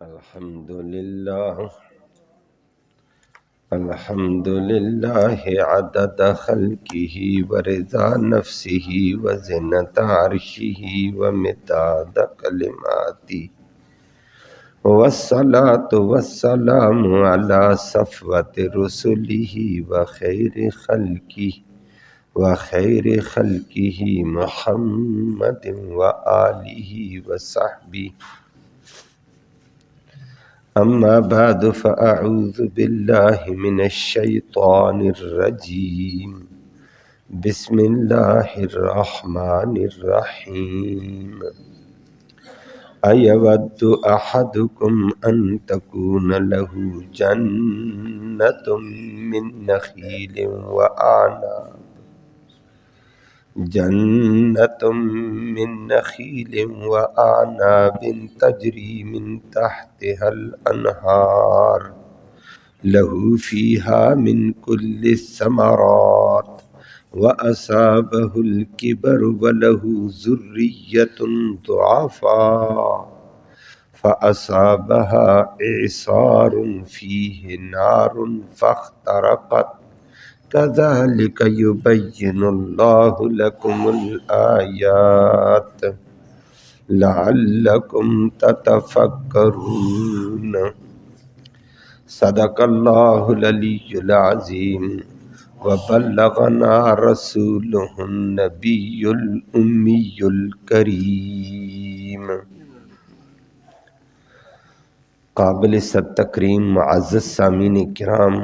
الحمد للہ عدد خلقہ ورضا نفسہ وزنة عرشہ ومداد کلماتہ والصلاة والسلام علی صفوة رسلہ وخیر خلقہ محمد وآلہ وصحبہ اما بعد فاعوذ باللہ من الشیطان الرجیم بسم اللہ الرحمن الرحیم ایود احدکم ان تکون له جنۃ من نخیل وأعناب تجری من تحتها الأنہار له فيها من كل الثمرات وأصابه الكبر وله ذرية ضعفاء فأصابها إعصار فيه نار فاحترقت كذلك يبين الله لكم الآيات لعلكم تتفكرون صدق الله العلي العظيم وبلغنا رسوله النبي الأمي الكريم قابل صد تکریم معزز سامعین کرام،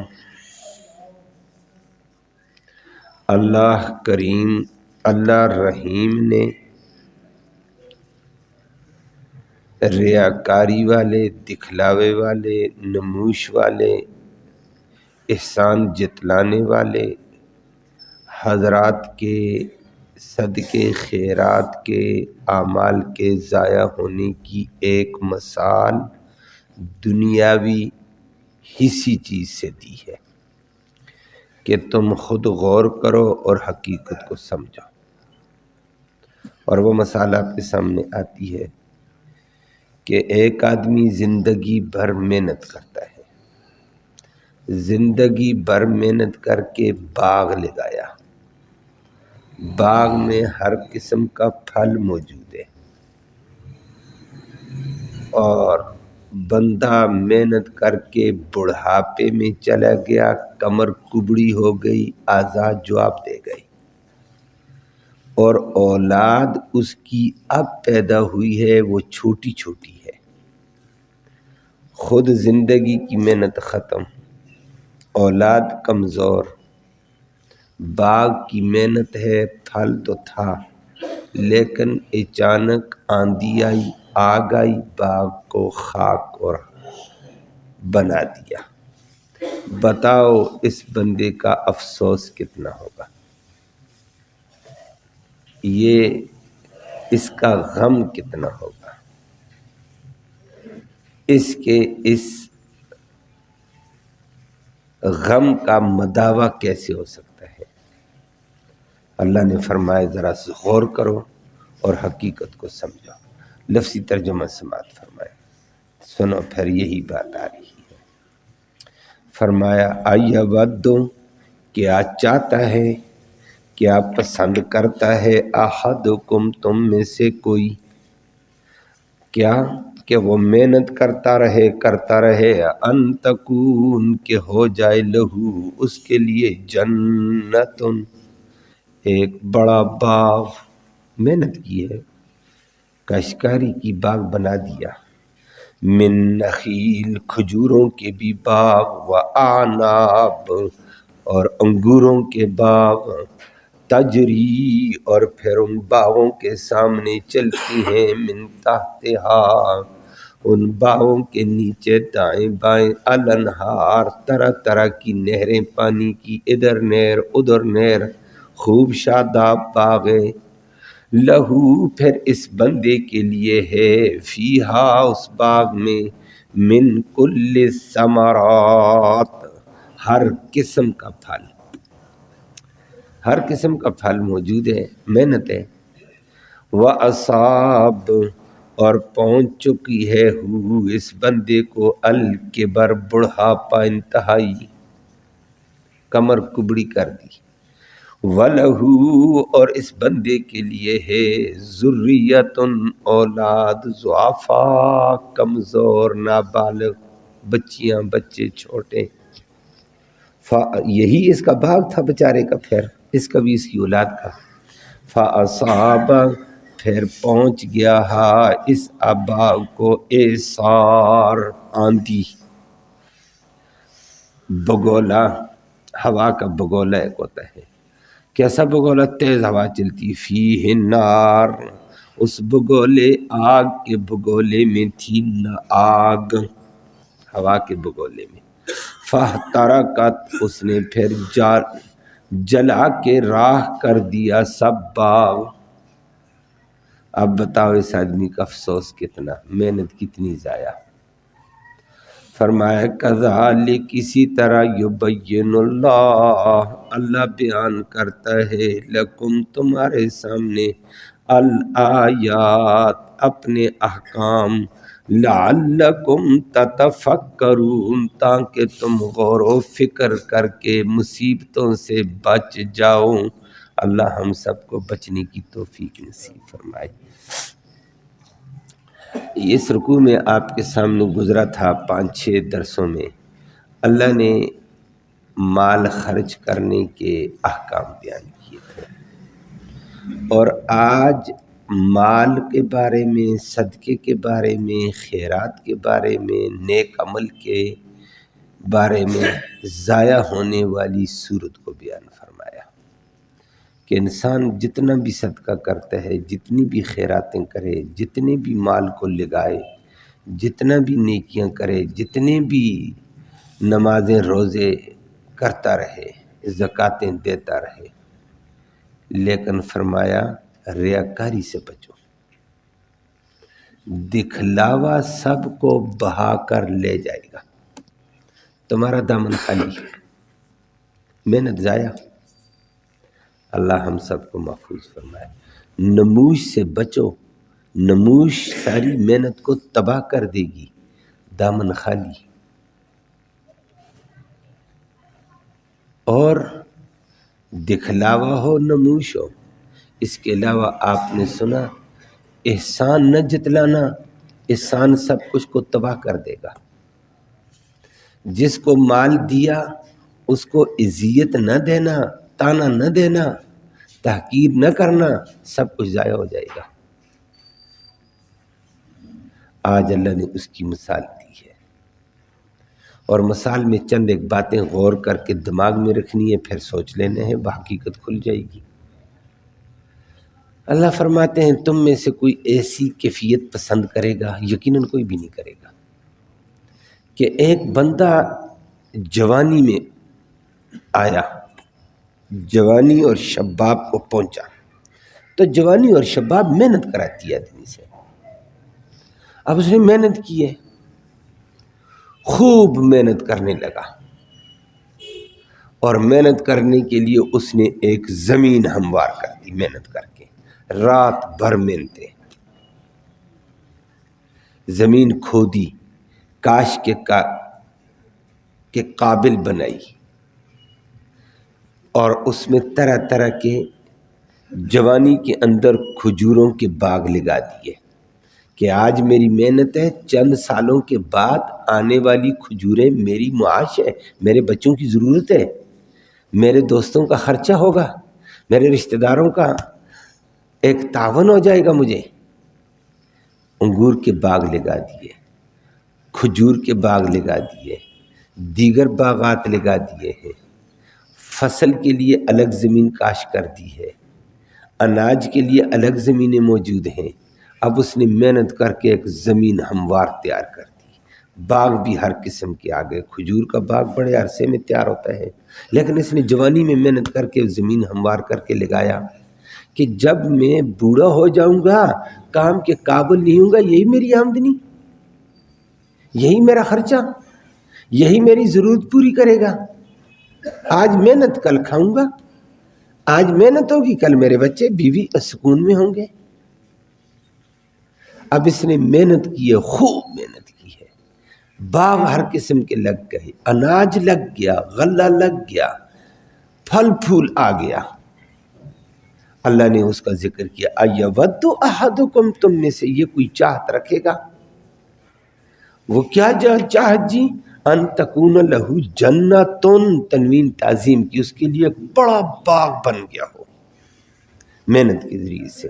اللہ کریم اللہ رحیم نے ریاکاری والے، دکھلاوے والے، نموش والے، احسان جتلانے والے حضرات کے صدقے خیرات کے اعمال کے ضائع ہونے کی ایک مثال دنیاوی حصی چیز سے دی ہے کہ تم خود غور کرو اور حقیقت کو سمجھو۔ اور وہ مثال آپ کے سامنے آتی ہے کہ ایک آدمی زندگی بھر محنت کرتا ہے، زندگی بھر محنت کر کے باغ لگایا، باغ میں ہر قسم کا پھل موجود ہے، اور بندہ محنت کر کے بڑھاپے میں چلا گیا، کمر کبڑی ہو گئی، اعضاء جواب دے گئی، اور اولاد اس کی اب پیدا ہوئی ہے وہ چھوٹی چھوٹی ہے، خود زندگی کی محنت ختم، اولاد کمزور، باغ کی محنت ہے، پھل تو تھا، لیکن اچانک آندھی آئی، آگ آئی، باغ کو خاک اور بنا دیا۔ بتاؤ اس بندے کا افسوس کتنا ہوگا، یہ اس کا غم کتنا ہوگا، اس کے اس غم کا مداوع کیسے ہو سکتا ہے؟ اللہ نے فرمایا ذرا غور کرو اور حقیقت کو سمجھو۔ لفظی ترجمہ سماعت فرمایا، سنو پھر یہی بات آ رہی ہے۔ فرمایا ایود، کیا چاہتا ہے، کیا پسند کرتا ہے، احدکم تم میں سے کوئی، کیا کہ وہ محنت کرتا رہے ان تکون کہ ہو جائے لہو اس کے لیے جنت ایک بڑا باغ، محنت کی ہے، کاشتکاری کی، باغ بنا دیا، من نخیل کھجوروں کے بھی باغ، و اعناب اور انگوروں کے باغ، تجری اور پھر ان باغوں کے سامنے چلتی ہیں، من تحتہا ان باغوں کے نیچے دائیں بائیں، الانہار طرح طرح کی نہریں پانی کی، ادھر نہر ادھر نہر، خوب شاداب باغیں، لہو پھر اس بندے کے لیے ہے، فیہا اس باغ میں، من کل الثمرات ہر قسم کا پھل، ہر قسم کا پھل موجود ہے، محنت ہے، وَأَصَاب اور پہنچ چکی ہے اس بندے کو الکبر بڑھاپا انتہائی، کمر کبڑی کر دی، وَلَهُ اور اس بندے کے لیے ہے ذریۃ اولاد ضعفاء کمزور نابالغ بچیاں بچے چھوٹے، یہی اس کا بھاگ تھا بیچارے کا، پھر اس کا بھی اس کی اولاد کا، فَأَصَابَ پھر پہنچ گیا اس ابا کو اعصار آندھی، بگولا، ہوا کا بگولا ایک ہوتا ہے، کیسا بگولا؟ تیز ہوا چلتی، فیہ النار اس بگولے آگ کے بگولے میں تھی آگ، ہوا کے بگولے میں، فاحترقت اس نے پھر جلا کے راہ کر دیا سب باغ۔ اب بتاؤ اس آدمی کا افسوس کتنا، محنت کتنی ضائع۔ فرمایا کذالک اسی طرح یبین اللہ بیان کرتا ہے لکم تمہارے سامنے الآیات اپنے احکام، لعلکم تتفکرون تاکہ تم غور و فکر کر کے مصیبتوں سے بچ جاؤ۔ اللہ ہم سب کو بچنے کی توفیق نصیب فرمائے۔ اس رکوع میں آپ کے سامنے گزرا تھا 5-6 درسوں میں، اللہ نے مال خرچ کرنے کے احکام بیان کیے تھے، اور آج مال کے بارے میں، صدقے کے بارے میں، خیرات کے بارے میں، نیک عمل کے بارے میں ضائع ہونے والی صورت کو بیان فرمایا کہ انسان جتنا بھی صدقہ کرتا ہے، جتنی بھی خیراتیں کرے، جتنے بھی مال کو لگائے، جتنا بھی نیکیاں کرے، جتنے بھی نمازیں روزے کرتا رہے، زکوٰۃیں دیتا رہے، لیکن فرمایا ریاکاری سے بچو، دکھلاوا سب کو بہا کر لے جائے گا، تمہارا دامن خالی ہے، محنت ضائع۔ اللہ ہم سب کو محفوظ فرمائے۔ نموش سے بچو، نموش ساری محنت کو تباہ کر دے گی، دامن خالی۔ اور دکھلاوا ہو، نموش ہو، اس کے علاوہ آپ نے سنا احسان نہ جتلانا، احسان سب کچھ کو تباہ کر دے گا۔ جس کو مال دیا اس کو اذیت نہ دینا، تانا نہ دینا، تحقیر نہ کرنا، سب کچھ ضائع ہو جائے گا۔ آج اللہ نے اس کی مثال دی ہے، اور مثال میں چند ایک باتیں غور کر کے دماغ میں رکھنی ہے، پھر سوچ لینے ہیں، حقیقت کھل جائے گی۔ اللہ فرماتے ہیں تم میں سے کوئی ایسی کیفیت پسند کرے گا، یقیناً کوئی بھی نہیں کرے گا، کہ ایک بندہ جوانی میں آیا، جوانی اور شباب کو پہنچا، تو جوانی اور شباب محنت کراتی ہے آدمی سے۔ اب اس نے محنت کی ہے، خوب محنت کرنے لگا، اور محنت کرنے کے لیے اس نے ایک زمین ہموار کر دی، محنت کر کے رات بھر محنتیں، زمین کھودی، کاش کے قابل بنائی، اور اس میں طرح طرح کے جوانی کے اندر کھجوروں کے باغ لگا دیے کہ آج میری محنت ہے، چند سالوں کے بعد آنے والی کھجوریں میری معاش ہے، میرے بچوں کی ضرورت ہے، میرے دوستوں کا خرچہ ہوگا، میرے رشتہ داروں کا ایک تعاون ہو جائے گا مجھے۔ انگور کے باغ لگا دیے، کھجور کے باغ لگا دیے، دیگر باغات لگا دیے ہیں، فصل کے لیے الگ زمین کاشت کر دی ہے، اناج کے لیے الگ زمینیں موجود ہیں۔ اب اس نے محنت کر کے ایک زمین ہموار تیار کر دی، باغ بھی ہر قسم کے آ گئے، کھجور کا باغ بڑے عرصے میں تیار ہوتا ہے، لیکن اس نے جوانی میں محنت کر کے زمین ہموار کر کے لگایا کہ جب میں بوڑھا ہو جاؤں گا، کام کے قابل نہیں ہوں گا، یہی میری آمدنی، یہی میرا خرچہ، یہی میری ضرورت پوری کرے گا۔ آج محنت کل کھاؤں گا، آج محنت ہوگی کل میرے بچے بیوی سکون میں ہوں گے۔ اب اس نے محنت کی ہے، خوب محنت کی ہے، باغ ہر قسم کے لگ گئے، اناج لگ گیا، غلہ لگ گیا، پھل پھول آ گیا۔ اللہ نے اس کا ذکر کیا، ایود احدکم، تم میں سے یہ کوئی چاہت رکھے گا؟ وہ کیا چاہت جی؟ ان تکون لہو جنتن، تنوین تعظیم کی، اس کے لیے بڑا باغ بن گیا ہو محنت کے ذریعے سے،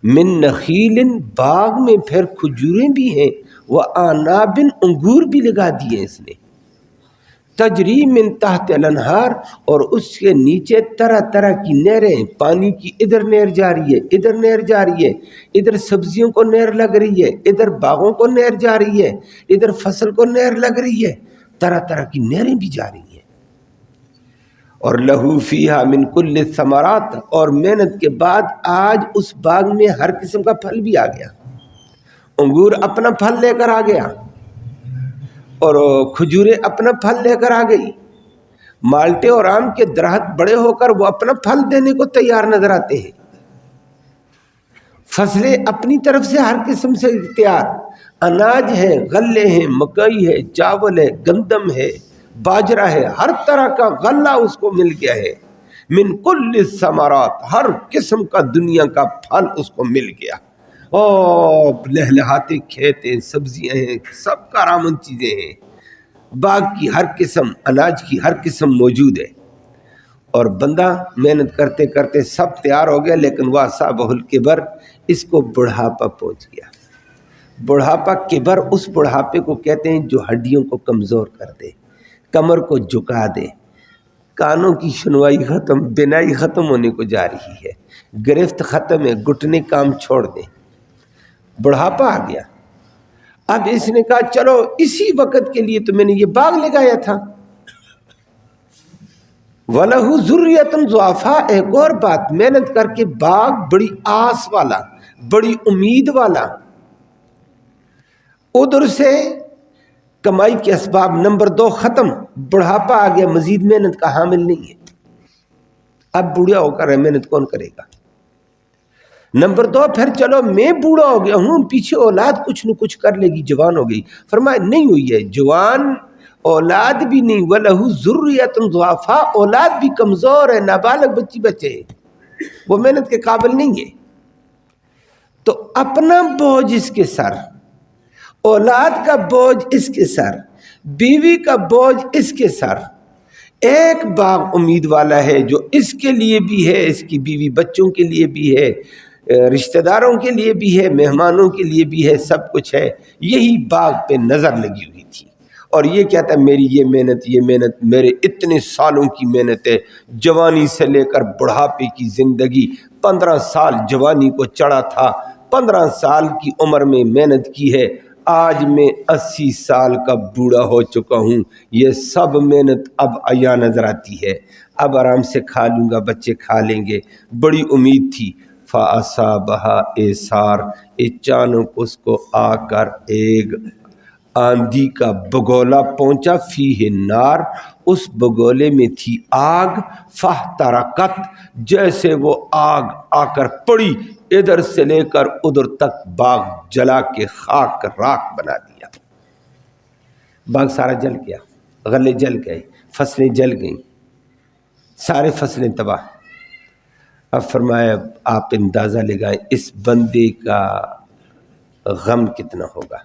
من نخیل، باغ میں پھر کھجوریں بھی ہیں، وہ آناب، انگور بھی لگا دیے اس نے، تجری من تحت الانہار، اور اس کے نیچے طرح طرح کی نہریں، پانی کی ادھر نہر جا رہی ہے، ادھر نہر جا رہی ہے، ادھر سبزیوں کو نہر لگ رہی ہے، ادھر باغوں کو نہر جا رہی ہے، ادھر فصل کو نہر لگ رہی ہے، طرح طرح کی نہریں بھی جا رہی ہیں۔ اور لہو فیہا من کل الثمرات، اور محنت کے بعد آج اس باغ میں ہر قسم کا پھل بھی آ گیا، انگور اپنا پھل لے کر آ گیا، اور کھجوریں اپنا پھل لے کر آ گئی، مالٹے اور آم کے درخت بڑے ہو کر وہ اپنا پھل دینے کو تیار نظر آتے ہیں، فصلیں اپنی طرف سے ہر قسم سے تیار، اناج ہے، غلے ہیں، مکئی ہے، چاول ہے، گندم ہے، باجرہ ہے، ہر طرح کا غلہ اس کو مل گیا ہے، من کل الثمرات، ہر قسم کا دنیا کا پھل اس کو مل گیا، اور لہلہاتے کھیت ہیں، سبزیاں ہیں، سب کارآمد چیزیں ہیں، باغ کی ہر قسم، اناج کی ہر قسم موجود ہے۔ اور بندہ محنت کرتے کرتے سب تیار ہو گیا، لیکن واصابہ الکبر، اس کو بڑھاپا پہنچ گیا۔ بڑھاپا، کبر اس بڑھاپے کو کہتے ہیں جو ہڈیوں کو کمزور کر دے، کمر کو جھکا دے، کانوں کی سنوائی ختم، بینائی ختم ہونے کو جا رہی ہے، گرفت ختم ہے، گھٹنے کام چھوڑ دیں، بڑھاپا آ گیا۔ اب اس نے کہا چلو اسی وقت کے لیے تو میں نے یہ باغ لگایا تھا، وَلَهُ ذُرِّيَّةٌ ضُعَفَاء، ایک اور بات، محنت کر کے باغ بڑی آس والا، بڑی امید والا، ادھر سے کمائی کے اسباب نمبر 2 ختم، بڑھاپا آ گیا، مزید محنت کا حامل نہیں ہے، اب بوڑھا ہو کر محنت کون کرے گا؟ نمبر 2، پھر چلو میں بوڑھا ہو گیا ہوں، پیچھے اولاد کچھ نہ کچھ کر لے گی، جوان ہو گئی، فرمایا نہیں ہوئی ہے، جوان اولاد بھی نہیں، وَلَهُ ذُرِّيَّةٌ ضُعَفَاء، اولاد بھی کمزور ہے، نابالغ بچے وہ محنت کے قابل نہیں ہے، تو اپنا بوجھ اس کے سر، اولاد کا بوجھ اس کے سر، بیوی کا بوجھ اس کے سر، ایک باغ امید والا ہے جو اس کے لیے بھی ہے، اس کی بیوی بچوں کے لیے بھی ہے، رشتہ داروں کے لیے بھی ہے، مہمانوں کے لیے بھی ہے، سب کچھ ہے، یہی باغ پہ نظر لگی ہوئی تھی، اور یہ کہتا ہے میری یہ محنت میرے اتنے سالوں کی محنت ہے، جوانی سے لے کر بڑھاپے کی زندگی، 15 سال جوانی کو چڑھا تھا، 15 سال کی عمر میں محنت کی ہے، آج میں 80 سال کا بوڑھا ہو چکا ہوں، یہ سب محنت اب عیاں نظر آتی ہے، اب آرام سے کھا لوں گا، بچے کھا لیں گے، بڑی امید تھی، فَأَصَابَهَا إِعْصَارٌ، اچانک اس کو آ کر ایک آندھی کا بگولا پہنچا، فیہ نار، اس بگولے میں تھی آگ، فاحترقت، جیسے وہ آگ آ کر پڑی، ادھر سے لے کر ادھر تک باغ جلا کے خاک راکھ بنا دیا، باغ سارا جل گیا، غلے جل گئے، فصلیں جل گئیں، سارے فصلیں تباہ۔ اب فرمایا آپ اندازہ لگائیں اس بندے کا غم کتنا ہوگا۔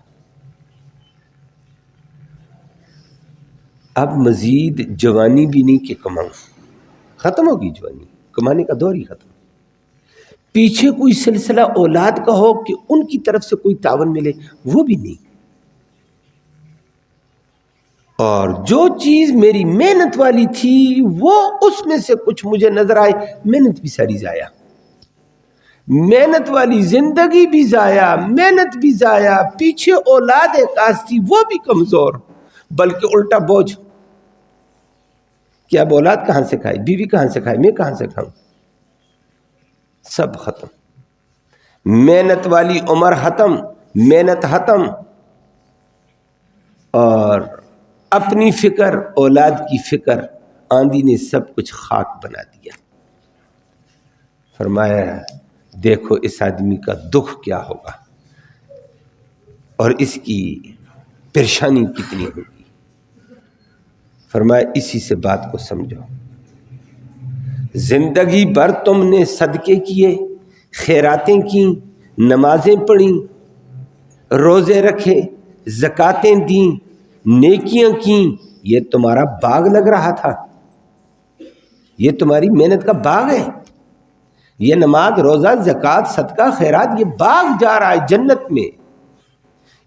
اب مزید جوانی بھی نہیں کہ کماؤں، ختم ہوگی جوانی، کمانے کا دور ہی ختم، پیچھے کوئی سلسلہ اولاد کا ہو کہ ان کی طرف سے کوئی تعاون ملے، وہ بھی نہیں، اور جو چیز میری محنت والی تھی وہ اس میں سے کچھ مجھے نظر آئے، محنت بھی ساری ضائع، محنت والی زندگی بھی ضائع، محنت بھی ضائع، پیچھے اولاد ایک تھی وہ بھی کمزور، بلکہ الٹا بوجھ کہ اب اولاد کہاں سے کھائے، بیوی کہاں سے کھائے، میں کہاں سے کھاؤں، سب ختم، محنت والی عمر ختم، محنت ختم، اور اپنی فکر، اولاد کی فکر، آندھی نے سب کچھ خاک بنا دیا۔ فرمایا دیکھو اس آدمی کا دکھ کیا ہوگا، اور اس کی پریشانی کتنی ہوگی. فرمایا اسی سے بات کو سمجھو. زندگی بھر تم نے صدقے کیے، خیراتیں کیں، نمازیں پڑھیں، روزے رکھے، زکاتیں دیں، نیکیاں کیں، یہ تمہارا باغ لگ رہا تھا، یہ تمہاری محنت کا باغ ہے. یہ نماز، روزہ، زکات، صدقہ، خیرات، یہ باغ جا رہا ہے جنت میں.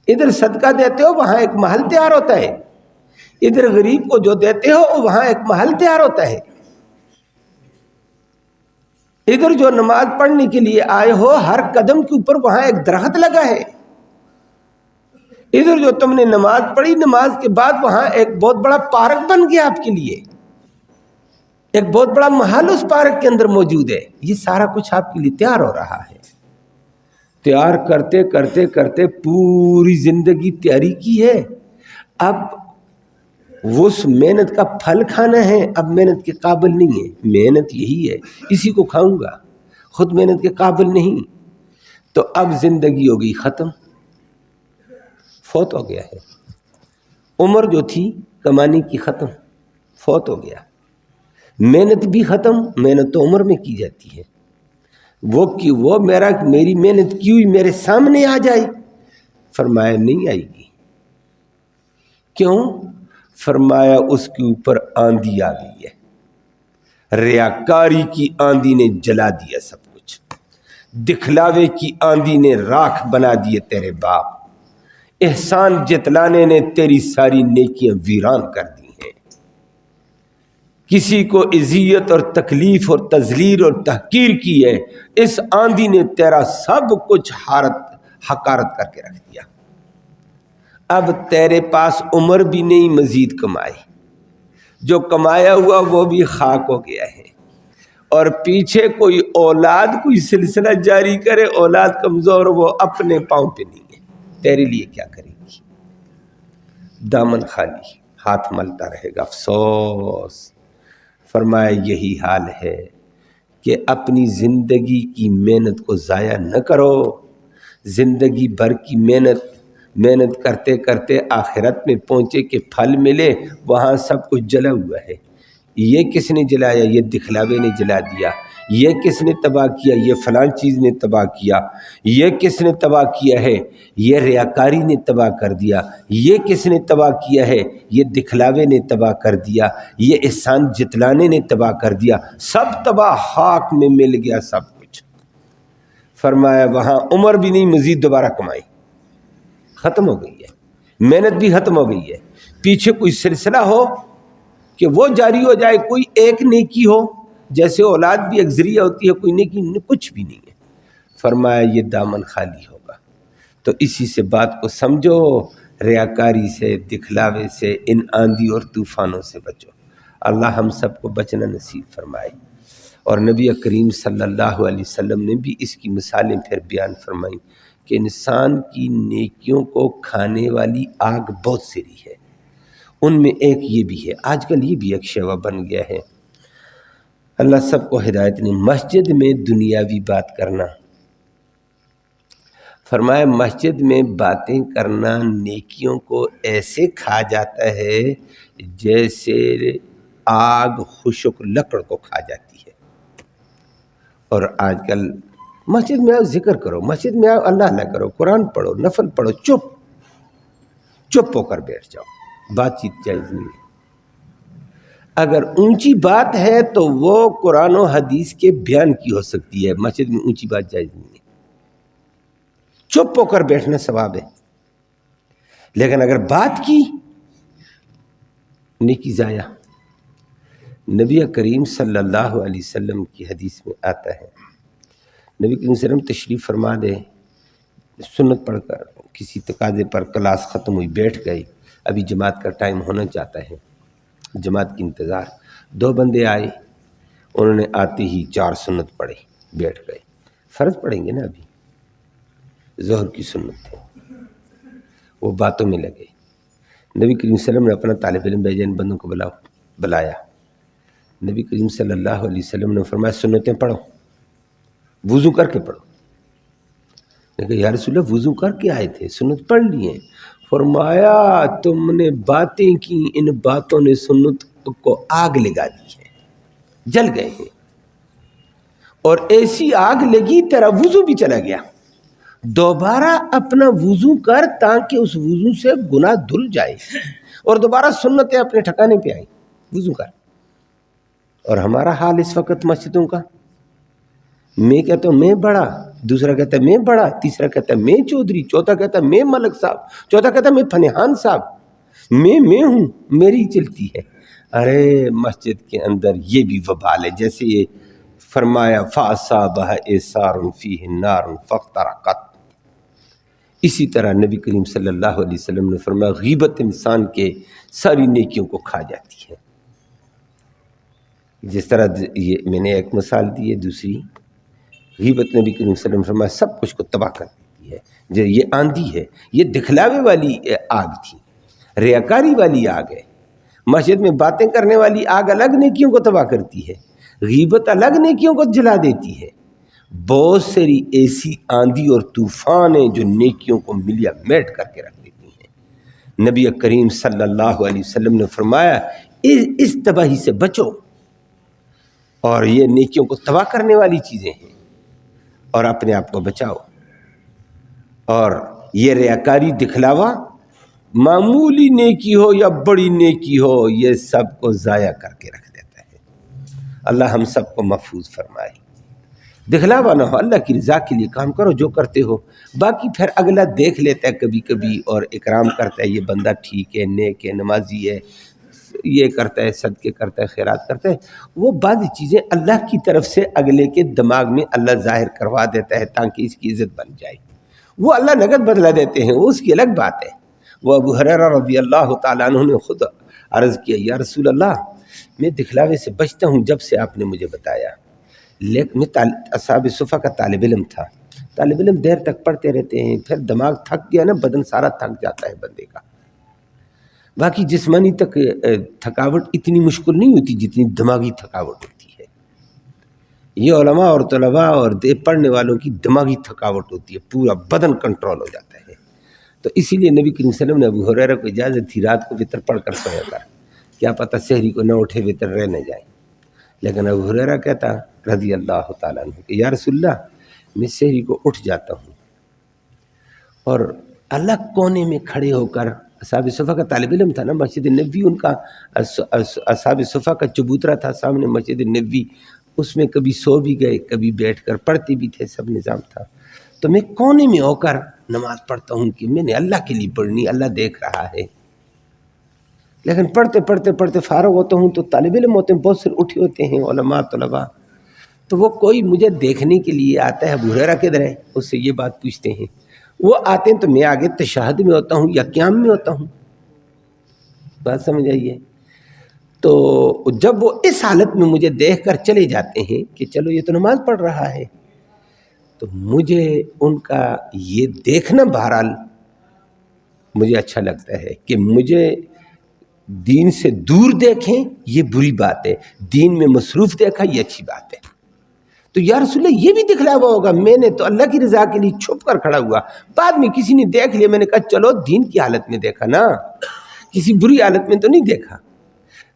ادھر صدقہ دیتے ہو وہاں ایک محل تیار ہوتا ہے، ادھر غریب کو جو دیتے ہو وہاں ایک محل تیار ہوتا ہے. ادھر جو نماز پڑھنے کے لیے آئے ہو ہر قدم کے اوپر وہاں ایک درخت لگا ہے. ادھر جو تم نے نماز پڑھی، نماز کے بعد وہاں ایک بہت بڑا پارک بن گیا آپ کے لیے، ایک بہت بڑا محل اس پارک کے اندر موجود ہے. یہ سارا کچھ آپ کے لیے تیار ہو رہا ہے. تیار کرتے کرتے کرتے پوری زندگی تیاری کی ہے. اب اس محنت کا پھل کھانا ہے. اب محنت کے قابل نہیں ہے. محنت یہی ہے، اسی کو کھاؤں گا، خود محنت کے قابل نہیں. تو اب زندگی ہو گئی ختم، فوت ہو گیا ہے. عمر جو تھی کمانے کی ختم، فوت ہو گیا. محنت بھی ختم. محنت تو عمر میں کی جاتی ہے. وہ میری محنت کی ہوئی میرے سامنے آ جائے. فرمایا نہیں آئے گی. کیوں؟ فرمایا اس کے اوپر آندھی آ گئی ہے. ریاکاری کی آندھی نے جلا دیا سب کچھ. دکھلاوے کی آندھی نے راکھ بنا دیے تیرے باپ. احسان جتلانے نے تیری ساری نیکیاں ویران کر دی ہیں. کسی کو اذیت اور تکلیف اور تذلیل اور تحقیر کی ہے، اس آندھی نے تیرا سب کچھ حقارت کر کے رکھ دیا. اب تیرے پاس عمر بھی نہیں مزید کمائے، جو کمایا ہوا وہ بھی خاک ہو گیا ہے. اور پیچھے کوئی اولاد کوئی سلسلہ جاری کرے، اولاد کمزور، وہ اپنے پاؤں پہ نہیں ہے. تیرے لیے کیا کرے گی؟ دامن خالی، ہاتھ ملتا رہے گا. افسوس. فرمایا یہی حال ہے کہ اپنی زندگی کی محنت کو ضائع نہ کرو. زندگی بھر کی محنت کرتے کرتے آخرت میں پہنچے کہ پھل ملے، وہاں سب کچھ جلا ہوا ہے. یہ کس نے جلایا؟ یہ دکھلاوے نے جلا دیا. یہ کس نے تباہ کیا؟ یہ فلاں چیز نے تباہ کیا. یہ کس نے تباہ کیا ہے؟ یہ ریاکاری نے تباہ کر دیا. یہ کس نے تباہ کیا ہے؟ یہ دکھلاوے نے تباہ کر دیا. یہ احسان جتلانے نے تباہ کر دیا. سب تباہ، خاک میں مل گیا سب کچھ. فرمایا وہاں عمر بھی نہیں مزید دوبارہ کمائی، ختم ہو گئی ہے. محنت بھی ختم ہو گئی ہے. پیچھے کوئی سلسلہ ہو کہ وہ جاری ہو جائے، کوئی ایک نیکی ہو، جیسے اولاد بھی ایک ذریعہ ہوتی ہے، کوئی نیکی کچھ بھی نہیں ہے. فرمایا یہ دامن خالی ہوگا. تو اسی سے بات کو سمجھو، ریاکاری سے، دکھلاوے سے، ان آندھی اور طوفانوں سے بچو. اللہ ہم سب کو بچنا نصیب فرمائے. اور نبی کریم صلی اللہ علیہ وسلم نے بھی اس کی مثالیں پھر بیان فرمائیں کہ انسان کی نیکیوں کو کھانے والی آگ بہت سری ہے. ان میں ایک یہ بھی ہے، آج کل یہ بھی ایک شیوا بن گیا ہے. اللہ سب کو ہدایت نے. مسجد میں دنیاوی بات کرنا. فرمایا مسجد میں باتیں کرنا نیکیوں کو ایسے کھا جاتا ہے جیسے آگ خشک لکڑ کو کھا جاتی ہے. اور آج کل مسجد میں آؤ ذکر کرو، مسجد میں آؤ اللہ اللہ کرو، قرآن پڑھو، نفل پڑھو، چپ ہو کر بیٹھ جاؤ. بات چیت جائز نہیں ہے. اگر اونچی بات ہے تو وہ قرآن و حدیث کے بیان کی ہو سکتی ہے. مسجد میں اونچی بات جائز نہیں ہے. چپ ہو کر بیٹھنا ثواب ہے. لیکن اگر بات کی، نیکی ضائع. نبی کریم صلی اللہ علیہ وسلم کی حدیث میں آتا ہے، نبی کریم صلی اللہ علیہ وسلم تشریف فرما دے، سنت پڑھ کر کسی تقاضے پر کلاس ختم ہوئی، بیٹھ گئی، ابھی جماعت کا ٹائم ہونا چاہتا ہے، جماعت کی انتظار. 2 بندے آئے، انہوں نے آتے ہی 4 سنت پڑھی، بیٹھ گئے. فرض پڑھیں گے نا، ابھی ظہر کی سنت تھے. وہ باتوں میں لگے. نبی کریم صلی اللہ علیہ وسلم نے اپنا طالب علم بھیجا، ان بندوں کو بلایا. نبی کریم صلی اللہ علیہ وسلم نے فرمایا سنتیں پڑھو، وضو کر کے پڑھو. نے کہا یا رسول اللہ وضو کر کے آئے تھے، سنت پڑھ لی ہیں؟ فرمایا تم نے باتیں کی، ان باتوں نے سنت کو آگ لگا دی ہے، جل گئے ہیں، اور ایسی آگ لگی تیرا وضو بھی چلا گیا، دوبارہ اپنا وضو کر تاکہ اس وضو سے گناہ دھل جائے اور دوبارہ سنتیں اپنے ٹھکانے پہ آئیں، وضو کر۔ اور ہمارا حال اس وقت مسجدوں کا، میں کہتا ہوں میں بڑا، دوسرا کہتا ہے میں بڑا، تیسرا کہتا ہے میں چودھری، چوتھا کہتا ہے میں ملک صاحب، چوتھا کہتا ہے میں فنحان صاحب، میں ہوں، میری چلتی ہے۔ ارے مسجد کے اندر یہ بھی وبال ہے، جیسے یہ فرمایا فَأَصَابَهَا إِعْصَارٌ فِيهِ نَارٌ فَاحْتَرَقَتْ، اسی طرح نبی کریم صلی اللہ علیہ وسلم نے فرمایا غیبت انسان کے ساری نیکیوں کو کھا جاتی ہے۔ جس طرح یہ میں نے ایک مثال دی ہے، دوسری غیبت نبی کریم صلی اللہ علیہ وسلم نے فرمایا سب کچھ کو تباہ کر دیتی ہے۔ جو یہ آندھی ہے، یہ دکھلاوے والی آگ تھی، ریاکاری والی آگ ہے۔ مسجد میں باتیں کرنے والی آگ الگ نیکیوں کو تباہ کرتی ہے، غیبت الگ نیکیوں کو جلا دیتی ہے۔ بہت ساری ایسی آندھی اور طوفان ہیں جو نیکیوں کو ملیا میٹ کر کے رکھ دیتی ہیں۔ نبی کریم صلی اللہ علیہ وسلم نے فرمایا اس تباہی سے بچو، اور یہ نیکیوں کو تباہ کرنے والی چیزیں ہیں، اور اپنے آپ کو بچاؤ۔ اور یہ ریاکاری دکھلاوا، معمولی نیکی ہو یا بڑی نیکی ہو، یہ سب کو ضائع کر کے رکھ دیتا ہے۔ اللہ ہم سب کو محفوظ فرمائے۔ دکھلاوا نہ ہو، اللہ کی رضا کے لیے کام کرو جو کرتے ہو، باقی پھر اگلا دیکھ لیتا ہے کبھی کبھی اور اکرام کرتا ہے، یہ بندہ ٹھیک ہے، نیک ہے، نمازی ہے، یہ کرتا ہے، صدقے کرتا ہے، خیرات کرتا ہے، وہ بعض چیزیں اللہ کی طرف سے اگلے کے دماغ میں اللہ ظاہر کروا دیتا ہے تاکہ اس کی عزت بن جائے، وہ اللہ نقد بدلہ دیتے ہیں، وہ اس کی الگ بات ہے۔ وہ ابو ہریرہ رضی اللہ تعالیٰ عنہ نے خود عرض کیا یا رسول اللہ میں دکھلاوے سے بچتا ہوں جب سے آپ نے مجھے بتایا، لیکن میں اصحاب صفہ کا طالب علم تھا، طالب علم دیر تک پڑھتے رہتے ہیں، پھر دماغ تھک گیا نا، بدن سارا تھک جاتا ہے بندے کا، باقی جسمانی تھکاوٹ اتنی مشکل نہیں ہوتی جتنی دماغی تھکاوٹ ہوتی ہے۔ یہ علماء اور طلباء اور پڑھنے والوں کی دماغی تھکاوٹ ہوتی ہے، پورا بدن کنٹرول ہو جاتا ہے۔ تو اسی لیے نبی کریم صلی اللہ علیہ وسلم نے ابو ہریرہ کو اجازت تھی رات کو وتر پڑھ کر سویا کر، کیا پتہ سحری کو نہ اٹھے وتر رہ نہ جائے۔ لیکن ابو ہریرہ کہتا رضی اللہ تعالیٰ عنہ کہ یا رسول اللہ میں سحری کو اٹھ جاتا ہوں، اور الگ کونے میں کھڑے ہو کر، اصحاب صفہ کا طالب علم تھا نا، مسجد نبوی ان کا اصحاب صفہ کا چبوترا تھا سامنے مسجد نبوی، اس میں کبھی سو بھی گئے، کبھی بیٹھ کر پڑھتے بھی تھے، سب نظام تھا۔ تو میں کونے میں ہو کر نماز پڑھتا ہوں کہ میں نے اللہ کے لیے پڑھنی، اللہ دیکھ رہا ہے۔ لیکن پڑھتے پڑھتے پڑھتے فارغ ہوتا ہوں تو طالب علم ہوتے ہیں، بہت سے اٹھے ہوتے ہیں علماء طلباء، تو وہ کوئی مجھے دیکھنے کے لیے آتا ہے، ابو ہریرہ کدھر ہے، اس سے یہ بات پوچھتے ہیں، وہ آتے ہیں تو میں آگے تشہد میں ہوتا ہوں یا قیام میں ہوتا ہوں، بات سمجھ آئیے۔ تو جب وہ اس حالت میں مجھے دیکھ کر چلے جاتے ہیں کہ چلو یہ تو نماز پڑھ رہا ہے، تو مجھے ان کا یہ دیکھنا بہرحال مجھے اچھا لگتا ہے کہ مجھے دین سے دور دیکھیں یہ بری بات ہے، دین میں مصروف دیکھا یہ اچھی بات ہے۔ تو یا رسول اللہ یہ بھی دکھلاوا ہوگا، میں نے تو اللہ کی رضا کے لیے چھپ کر کھڑا ہوا، بعد میں کسی نے دیکھ لیا، میں نے کہا چلو دین کی حالت میں دیکھا نا، کسی بری حالت میں تو نہیں دیکھا۔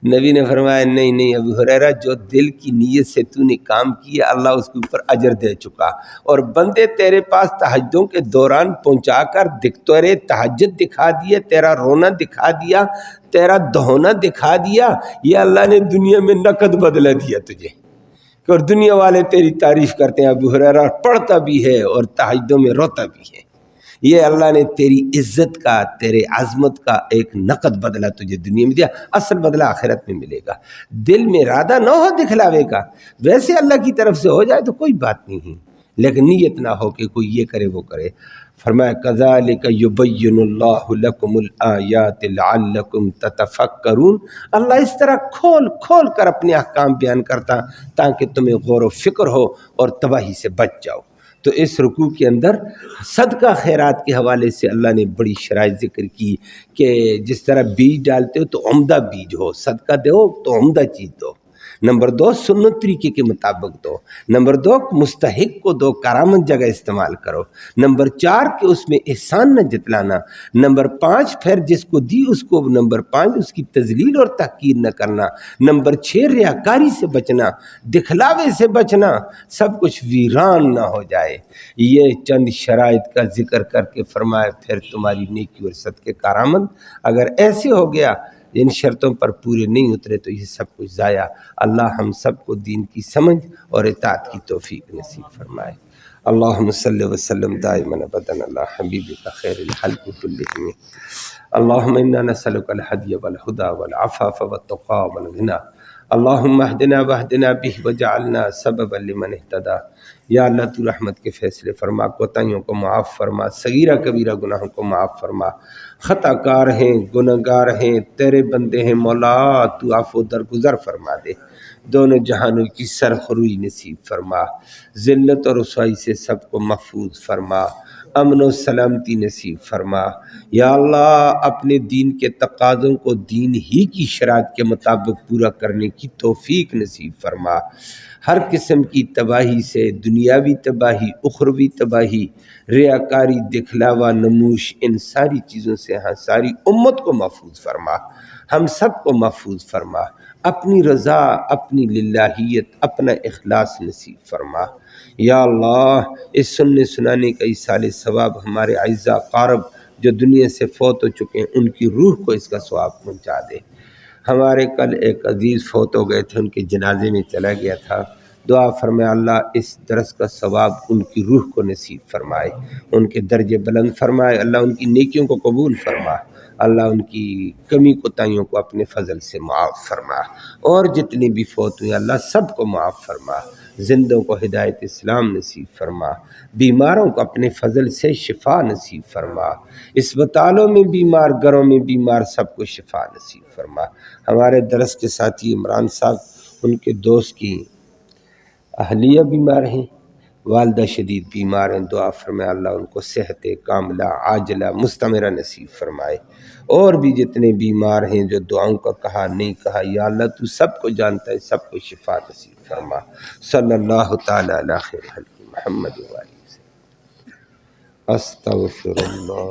نبی نے فرمایا نہیں نہیں ابو ہریرہ، جو دل کی نیت سے تو نے کام کیا اللہ اس کے اوپر اجر دے چکا، اور بندے تیرے پاس تہجدوں کے دوران پہنچا کر تیرے تہجد دکھا دیے، تیرا رونا دکھا دیا، تیرا دہونا دکھا دیا، یہ اللہ نے دنیا میں نقد بدلہ دیا تجھے، اور دنیا والے تیری تعریف کرتے ہیں ابو ہریرہ پڑھتا بھی ہے اور تہجدوں میں روتا بھی ہے، یہ اللہ نے تیری عزت کا، تیرے عظمت کا ایک نقد بدلہ تجھے دنیا میں دیا، اصل بدلہ آخرت میں ملے گا۔ دل میں ارادہ نہ ہو دکھلاوے کا، ویسے اللہ کی طرف سے ہو جائے تو کوئی بات نہیں، لیکن نیت نہ ہو کہ کوئی یہ کرے وہ کرے۔ فرمایا کذالک یبین اللہ لکم الآیات لعلکم تتفکرون، اللہ اس طرح کھول کھول کر اپنے احکام بیان کرتا تاکہ تمہیں غور و فکر ہو اور تباہی سے بچ جاؤ۔ تو اس رکوع کے اندر صدقہ خیرات کے حوالے سے اللہ نے بڑی شرائط ذکر کی کہ جس طرح بیج ڈالتے ہو تو عمدہ بیج ہو، صدقہ دو تو عمدہ چیز دو، نمبر 2 سنت طریقے کے مطابق دو، نمبر 2 مستحق کو دو، کرامت جگہ استعمال کرو، نمبر 4 کہ اس میں احسان نہ جتلانا، نمبر 5 پھر جس کو دی اس کو، نمبر 5 اس کی تذلیل اور تحقیر نہ کرنا، نمبر 6 ریاکاری سے بچنا، دکھلاوے سے بچنا، سب کچھ ویران نہ ہو جائے۔ یہ چند شرائط کا ذکر کر کے فرمایا پھر تمہاری نیکی اور صدقے کارآمد۔ اگر ایسے ہو گیا، ان شرطوں پر پورے نہیں اترے تو یہ سب کچھ ضائع۔ اللہ ہم سب کو دین کی سمجھ اور اطاعت کی توفیق نصیب فرمائے۔ اللہم صلی وسلم دائما ابدا علی حبیبک خیر الخلق کلہم۔ اللہم انا نسألک الہدی والہدی والعفاف والتقی والغنی۔ اللہم اہدنا واہدنا بہ وجعلنا سببا لمن اہتدی۔ یا اللہ تو رحمت کے فیصلے فرما، کوتاہیوں کو معاف فرما، صغیرہ کبیرہ گناہوں کو معاف فرما۔ خطا کار ہیں، گنہگار ہیں، تیرے بندے ہیں مولا، تو عفو درگزر فرما دے، دونوں جہانوں کی سرخروئی نصیب فرما، ذلت اور رسوائی سے سب کو محفوظ فرما، امن و سلامتی نصیب فرما۔ یا اللہ اپنے دین کے تقاضوں کو دین ہی کی شرائط کے مطابق پورا کرنے کی توفیق نصیب فرما۔ ہر قسم کی تباہی سے، دنیاوی تباہی، اخروی تباہی، ریاکاری، دکھلاوا، نموش، ان ساری چیزوں سے ہاں ساری امت کو محفوظ فرما، ہم سب کو محفوظ فرما، اپنی رضا، اپنی للہیت، اپنا اخلاص نصیب فرما۔ یا اللہ اس سننے سنانے کا ایصال ثواب ہمارے اعزاء قارب جو دنیا سے فوت ہو چکے ہیں ان کی روح کو اس کا ثواب پہنچا دے۔ ہمارے کل ایک عزیز فوت ہو گئے تھے، ان کے جنازے میں چلا گیا تھا، دعا فرمائے اللہ اس درس کا ثواب ان کی روح کو نصیب فرمائے، ان کے درجے بلند فرمائے، اللہ ان کی نیکیوں کو قبول فرما، اللہ ان کی کمی کوتاہیوں کو اپنے فضل سے معاف فرما، اور جتنے بھی فوت ہوئے اللہ سب کو معاف فرما، زندوں کو ہدایت اسلام نصیب فرما، بیماروں کو اپنے فضل سے شفا نصیب فرما، اسپتالوں میں بیمار، گھروں میں بیمار سب کو شفا نصیب فرما۔ ہمارے درس کے ساتھی عمران صاحب، ان کے دوست کی اہلیہ بیمار ہیں، والدہ شدید بیمار ہیں، دعا فرمائے اللہ ان کو صحت کاملہ عاجلہ مستمرہ نصیب فرمائے، اور بھی جتنے بیمار ہیں جو دعاؤں کا کہا نہیں کہا، یا اللہ تو سب کو جانتا ہے، سب کو شفا نصیب فرما۔ صلی اللہ تعالی علی خیر خلق محمد و آلہ وسلم۔ استغفر اللہ۔